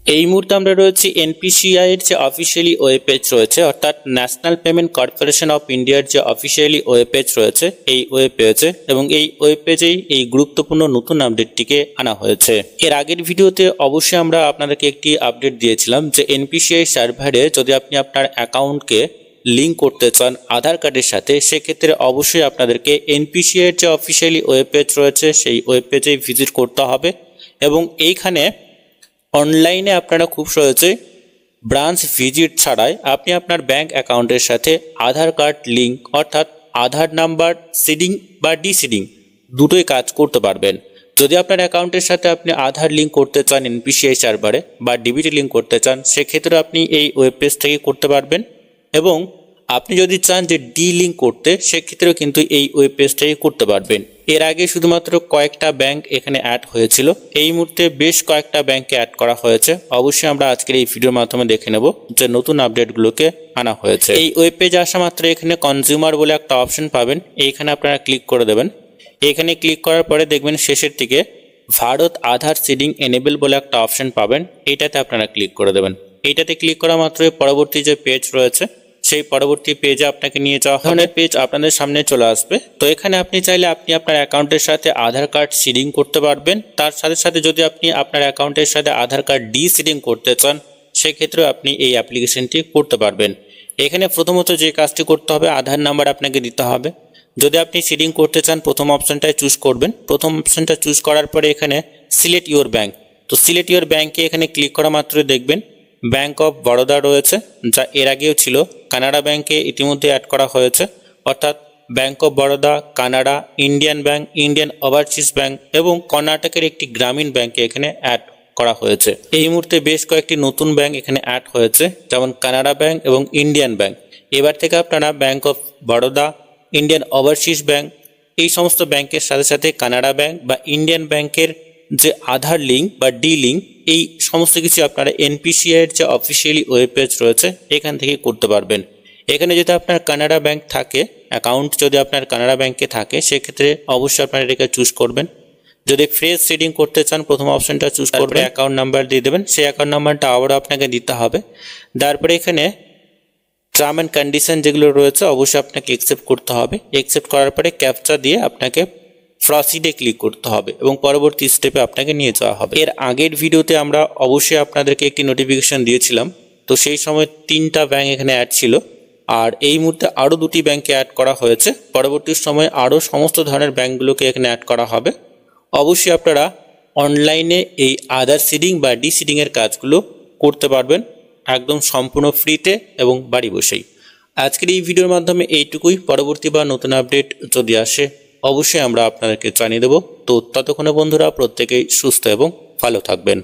এই মুহূর্তে আমরা রয়েছি এনপিসিআই এর যে অফিসিয়ালি ওয়েব পেজ রয়েছে, অর্থাৎ ন্যাশনাল পেমেন্ট কর্পোরেশন অফ ইন্ডিয়ার যে অফিসিয়ালি ওয়েব পেজ রয়েছে এই ওয়েব পেজে, এবং এই ওয়েব পেজেই এই গুরুত্বপূর্ণ নতুন আপডেটটিকে আনা হয়েছে। এর আগের ভিডিওতে অবশ্যই আমরা আপনাদেরকে একটি আপডেট দিয়েছিলাম যে এনপিসিআই সার্ভারে যদি আপনি আপনার অ্যাকাউন্টকে লিঙ্ক করতে চান আধার কার্ডের সাথে, সেক্ষেত্রে অবশ্যই আপনাদেরকে এনপিসিআই এর যে অফিসিয়ালি ওয়েব পেজ রয়েছে সেই ওয়েব পেজেই ভিজিট করতে হবে, এবং এইখানে অনলাইনে আপনারা খুব সহজেই ব্রাঞ্চ ভিজিট ছাড়াই আপনি আপনার ব্যাংক অ্যাকাউন্টের সাথে আধার কার্ড লিঙ্ক অর্থাৎ আধার নাম্বার সিডিং বা ডিসিডিং দুটোই কাজ করতে পারবেন। যদি আপনার অ্যাকাউন্টের সাথে আপনি আধার লিঙ্ক করতে চান এনপিসিআই সার্ভারে বা ডিবিটি লিঙ্ক করতে চান, সেক্ষেত্রে আপনি এই ওয়েব পেজ থেকে করতে পারবেন, এবং আপনি যদি চান যে ডি লিঙ্ক করতে, সেক্ষেত্রেও কিন্তু এই ওয়েব পেজ থেকে করতে পারবেন। এর আগে শুধুমাত্র কয়েকটা ব্যাংক এখানে অ্যাড হয়েছিল, এই মুহূর্তে বেশ কয়েকটা ব্যাংকে অ্যাড করা হয়েছে। অবশ্যই আমরা আজকের এই ভিডিওর মাধ্যমে দেখে নেব যে নতুন আপডেটগুলোকে আনা হয়েছে। এই ওয়েব পেজে আসা মাত্র এখানে কনজিউমার বলে একটা অপশন পাবেন, এইখানে আপনারা ক্লিক করে দেবেন। এখানে ক্লিক করার পরে দেখবেন শেষের দিকে ভারত আধার সিডিং এনেবল বলে একটা অপশন পাবেন, এইটাতে আপনারা ক্লিক করে দেবেন। এইটাতে ক্লিক করা মাত্রই পরবর্তী যে পেজ রয়েছে সেই পরবর্তী পেজে আপনাকে নিয়ে যাওয়া ধরনের পেজ আপনাদের সামনে চলে আসবে। তো এখানে আপনি চাইলে আপনি আপনার অ্যাকাউন্টের সাথে আধার কার্ড সিডিং করতে পারবেন, তার সাথে সাথে যদি আপনি আপনার অ্যাকাউন্টের সাথে আধার কার্ড ডি সিডিং করতে চান, সেক্ষেত্রেও আপনি এই অ্যাপ্লিকেশনটি করতে পারবেন। এখানে প্রথমত যে কাজটি করতে হবে, আধার নাম্বার আপনাকে দিতে হবে। যদি আপনি সিডিং করতে চান প্রথম অপশনটাই চুজ করবেন। প্রথম অপশনটা চুজ করার পরে এখানে সিলেক্ট ইউর ব্যাঙ্ক, তো সিলেক্ট ইউর ব্যাঙ্কে এখানে ক্লিক করা মাত্রই দেখবেন ব্যাঙ্ক অফ বরোদা রয়েছে, যা এর আগেও ছিল। কানাডা ব্যাঙ্কে ইতিমধ্যে অ্যাড করা হয়েছে, অর্থাৎ bank of Baroda, Canada, Indian bank, Indian overseas bank এবং কর্ণাটকের একটি গ্রামীণ ব্যাঙ্কে এখানে অ্যাড করা হয়েছে। এই মুহূর্তে বেশ কয়েকটি নতুন ব্যাঙ্ক এখানে অ্যাড হয়েছে, যেমন কানাডা ব্যাঙ্ক এবং ইন্ডিয়ান ব্যাঙ্ক। এবার থেকে আপনারা bank of Baroda, Indian overseas bank, এই সমস্ত ব্যাঙ্কের সাথে সাথে কানাডা ব্যাঙ্ক বা ইন্ডিয়ান ব্যাঙ্কের যে আধার লিঙ্ক বা ডি লিঙ্ক, এই সমস্ত কিছু আপনারা এনপিসিআই এর যে অফিসিয়ালি ওয়েব পেজ রয়েছে এখান থেকে করতে পারবেন। এখানে যদি আপনার কানাডা ব্যাঙ্ক থাকে, অ্যাকাউন্ট যদি আপনার কানাডা ব্যাঙ্কে থাকে, সেক্ষেত্রে অবশ্যই আপনারা এটাকে চুজ করবেন। যদি ফ্রেশ সিডিং করতে চান প্রথম অপশনটা চুজ করবেন, অ্যাকাউন্ট নাম্বার দিয়ে দেবেন, সেই অ্যাকাউন্ট নাম্বারটা আবারও আপনাকে দিতে হবে। তারপরে এখানে টার্ম অ্যান্ড কন্ডিশন যেগুলো রয়েছে অবশ্যই আপনাকে অ্যাকসেপ্ট করতে হবে। অ্যাকসেপ্ট করার পরে ক্যাপচা দিয়ে আপনাকে প্রসিডে ক্লিক করতে হবে এবং পরবর্তী স্টেপে আপনাকে নিয়ে যাওয়া হবে। এর আগের ভিডিওতে আমরা অবশ্যই আপনাদেরকে একটি নোটিফিকেশন দিয়েছিলাম, তো সেই সময় 3টা ব্যাঙ্ক এখানে অ্যাড ছিল, আর এই মুহূর্তে আরও 2টি ব্যাঙ্কে অ্যাড করা হয়েছে। পরবর্তী সময়ে আরও সমস্ত ধরনের ব্যাঙ্কগুলোকে এখানে অ্যাড করা হবে। অবশ্যই আপনারা অনলাইনে এই আধার সিডিং বা ডি সিডিংয়ের কাজগুলো করতে পারবেন একদম সম্পূর্ণ ফ্রিতে এবং বাড়ি বসেই। আজকের এই ভিডিওর মাধ্যমে এইটুকুই। পরবর্তী বা নতুন আপডেট যদি আসে অবশ্যই আমরা আপনাদেরকে জানিয়ে দেব। তো ততক্ষণে বন্ধুরা প্রত্যেকেই সুস্থ এবং ভালো থাকবেন।